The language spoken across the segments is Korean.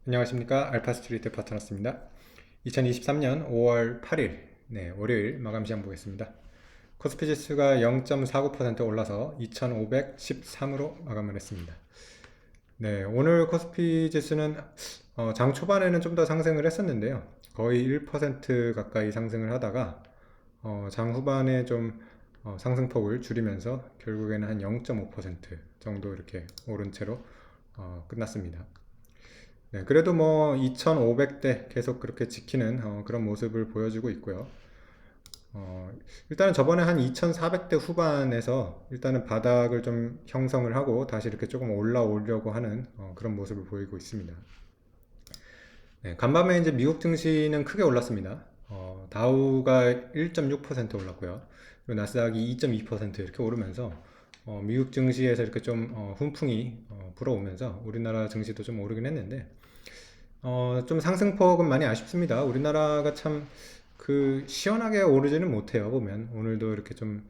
안녕하십니까. 알파스트리트 파트너스입니다. 2023년 5월 8일 월요일 마감 시장 보겠습니다. 코스피 지수가 0.49% 올라서 2513으로 마감을 했습니다. 오늘 코스피 지수는 장 초반에는 좀 더 상승을 했었는데요. 거의 1% 가까이 상승을 하다가 장 후반에 좀 상승폭을 줄이면서 결국에는 한 0.5% 정도 이렇게 오른 채로 끝났습니다. 그래도 뭐 2500대 계속 그렇게 지키는 그런 모습을 보여주고 있고요. 일단은 저번에 한 2400대 후반에서 일단은 바닥을 좀 형성을 하고 다시 이렇게 조금 올라오려고 하는 그런 모습을 보이고 있습니다. 간밤에 이제 미국 증시는 크게 올랐습니다. 다우가 1.6% 올랐고요. 그리고 나스닥이 2.2% 이렇게 오르면서 미국 증시에서 이렇게 좀 훈풍이 불어오면서 우리나라 증시도 좀 오르긴 했는데 좀 상승폭은 많이 아쉽습니다. 우리나라가 참 그 시원하게 오르지는 못해요. 보면 오늘도 이렇게 좀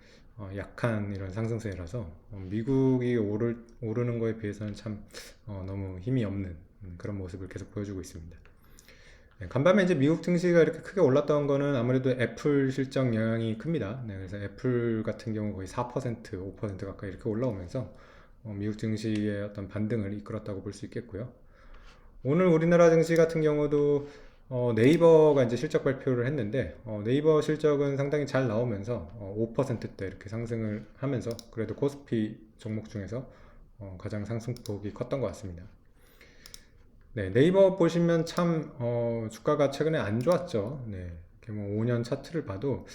약한 이런 상승세라서 미국이 오르는 거에 비해서는 참 너무 힘이 없는 그런 모습을 계속 보여주고 있습니다. 간밤에 이제 미국 증시가 이렇게 크게 올랐던 거는 아무래도 애플 실적 영향이 큽니다. 그래서 애플 같은 경우 거의 4%, 5% 가까이 이렇게 올라오면서 미국 증시의 어떤 반등을 이끌었다고 볼 수 있겠고요. 오늘 우리나라 증시 같은 경우도 네이버가 이제 실적 발표를 했는데 네이버 실적은 상당히 잘 나오면서 5%대 이렇게 상승을 하면서 그래도 코스피 종목 중에서 가장 상승폭이 컸던 것 같습니다. 네이버 보시면 참 주가가 최근에 안 좋았죠. 이렇게 뭐 5년 차트를 봐도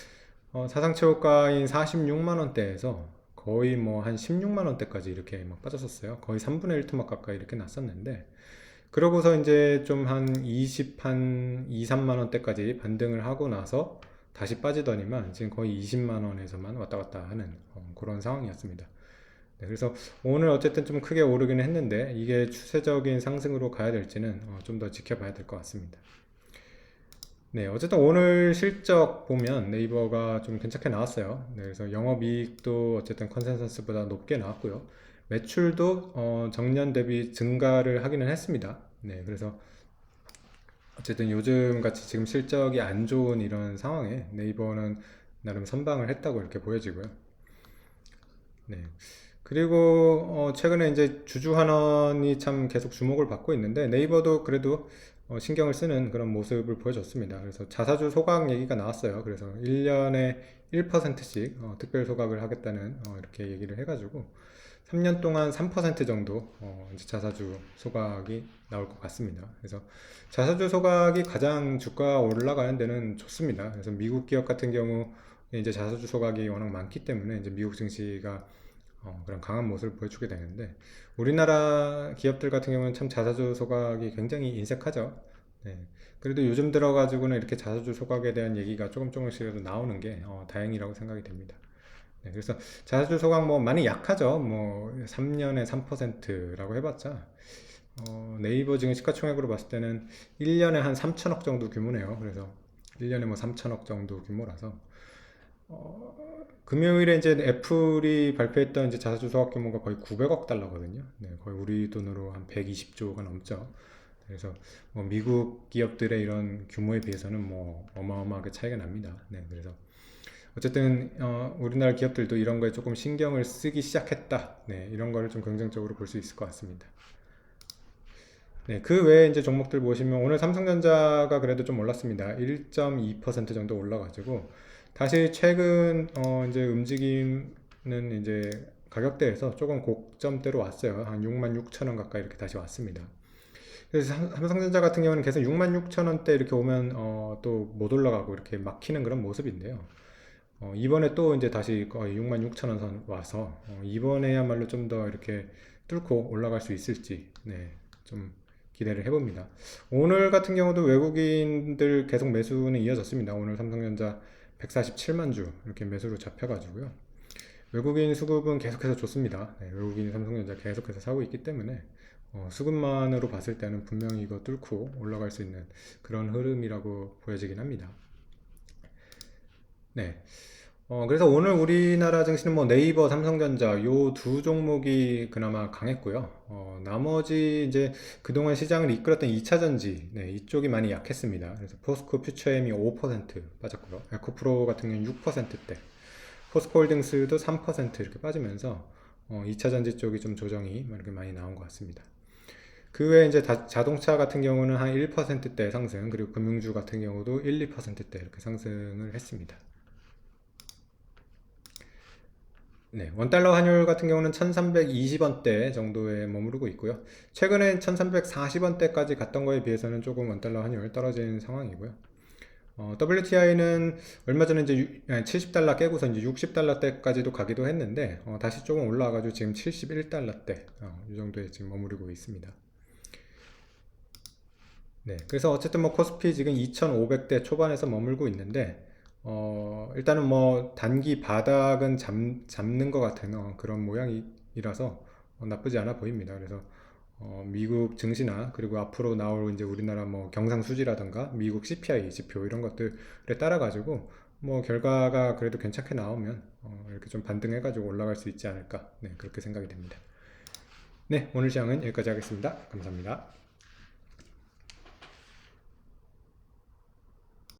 사상 최고가인 46만 원대에서 거의 뭐 한 16만 원대까지 이렇게 막 빠졌었어요. 거의 3분의 1 토막 가까이 이렇게 났었는데 그러고서 이제 좀 한 2, 3만 원대까지 반등을 하고 나서 다시 빠지더니만 지금 거의 20만 원에서만 왔다 갔다 하는 그런 상황이었습니다. 그래서 오늘 어쨌든 좀 크게 오르긴 했는데 이게 추세적인 상승으로 가야 될지는 좀 더 지켜봐야 될 것 같습니다. 어쨌든 오늘 실적 보면 네이버가 좀 괜찮게 나왔어요. 그래서 영업이익도 어쨌든 컨센서스보다 높게 나왔고요. 매출도 정년 대비 증가를 하기는 했습니다. 그래서 어쨌든 요즘 같이 지금 실적이 안 좋은 이런 상황에 네이버는 나름 선방을 했다고 이렇게 보여지고요. 그리고 최근에 이제 주주환원이 참 계속 주목을 받고 있는데 네이버도 그래도 신경을 쓰는 그런 모습을 보여줬습니다. 그래서 자사주 소각 얘기가 나왔어요. 그래서 1년에 1%씩 특별 소각을 하겠다는 이렇게 얘기를 해가지고 3년 동안 3% 정도 이제 자사주 소각이 나올 것 같습니다. 그래서 자사주 소각이 가장 주가 올라가는 데는 좋습니다. 그래서 미국 기업 같은 경우 이제 자사주 소각이 워낙 많기 때문에 이제 미국 증시가 그런 강한 모습을 보여주게 되는데 우리나라 기업들 같은 경우는 참 자사주 소각이 굉장히 인색하죠. 그래도 요즘 들어가지고는 이렇게 자사주 소각에 대한 얘기가 조금씩이라도 나오는 게 다행이라고 생각이 됩니다. 그래서 자사주 소각 뭐 많이 약하죠. 뭐 3년에 3%라고 해봤자 네이버 지금 시가총액으로 봤을 때는 1년에 한 3천억 정도 규모네요. 그래서 1년에 뭐 3천억 정도 규모라서 금요일에 이제 애플이 발표했던 이제 자사주 소각 규모가 거의 900억 달러거든요. 거의 우리 돈으로 한 120조가 넘죠. 그래서 뭐 미국 기업들의 이런 규모에 비해서는 뭐 어마어마하게 차이가 납니다. 그래서 어쨌든 우리나라 기업들도 이런 거에 조금 신경을 쓰기 시작했다. 이런 거를 좀 긍정적으로 볼 수 있을 것 같습니다. 그 외에 이제 종목들 보시면 오늘 삼성전자가 그래도 좀 올랐습니다. 1.2% 정도 올라가지고 다시 최근 이제 움직임은 이제 가격대에서 조금 고점대로 왔어요. 한 6만 6천 원 가까이 이렇게 다시 왔습니다. 그래서 삼성전자 같은 경우는 계속 6만 6천 원대 이렇게 오면 또 못 올라가고 이렇게 막히는 그런 모습인데요. 이번에 또 이제 다시 거의 6만 6천 원 선 와서 이번에야말로 좀 더 이렇게 뚫고 올라갈 수 있을지 좀 기대를 해봅니다. 오늘 같은 경우도 외국인들 계속 매수는 이어졌습니다. 오늘 삼성전자 147만 주 이렇게 매수로 잡혀가지고요. 외국인 수급은 계속해서 좋습니다. 외국인이 삼성전자 계속해서 사고 있기 때문에 수급만으로 봤을 때는 분명히 이거 뚫고 올라갈 수 있는 그런 흐름이라고 보여지긴 합니다. 그래서 오늘 우리나라 증시는 뭐 네이버, 삼성전자 요 두 종목이 그나마 강했고요. 나머지 이제 그동안 시장을 이끌었던 2차 전지, 네, 이쪽이 많이 약했습니다. 그래서 포스코 퓨처엠이 5% 빠졌고요. 에코프로 같은 경우는 6%대, 포스코홀딩스도 3% 이렇게 빠지면서 2차 전지 쪽이 좀 조정이 이렇게 많이 나온 것 같습니다. 그 외에 이제 자동차 같은 경우는 한 1%대 상승, 그리고 금융주 같은 경우도 1, 2%대 이렇게 상승을 했습니다. 네, 원달러 환율 같은 경우는 1320원대 정도에 머무르고 있고요. 최근에 1340원대까지 갔던 거에 비해서는 조금 원달러 환율 떨어진 상황이고요. WTI는 얼마 전에 이제 70달러 깨고서 이제 60달러대까지도 가기도 했는데, 다시 조금 올라와가지고 지금 71달러대, 이 정도에 지금 머무르고 있습니다. 네, 그래서 어쨌든 뭐 코스피 지금 2500대 초반에서 머물고 있는데, 일단은 뭐 단기 바닥은 잡는 것 같은 그런 모양이라서 나쁘지 않아 보입니다. 그래서 미국 증시나 그리고 앞으로 나올 이제 우리나라 뭐 경상수지라든가 미국 CPI 지표 이런 것들에 따라 가지고 뭐 결과가 그래도 괜찮게 나오면 이렇게 좀 반등해 가지고 올라갈 수 있지 않을까, 네, 그렇게 생각이 됩니다. 네, 오늘 시장은 여기까지 하겠습니다. 감사합니다.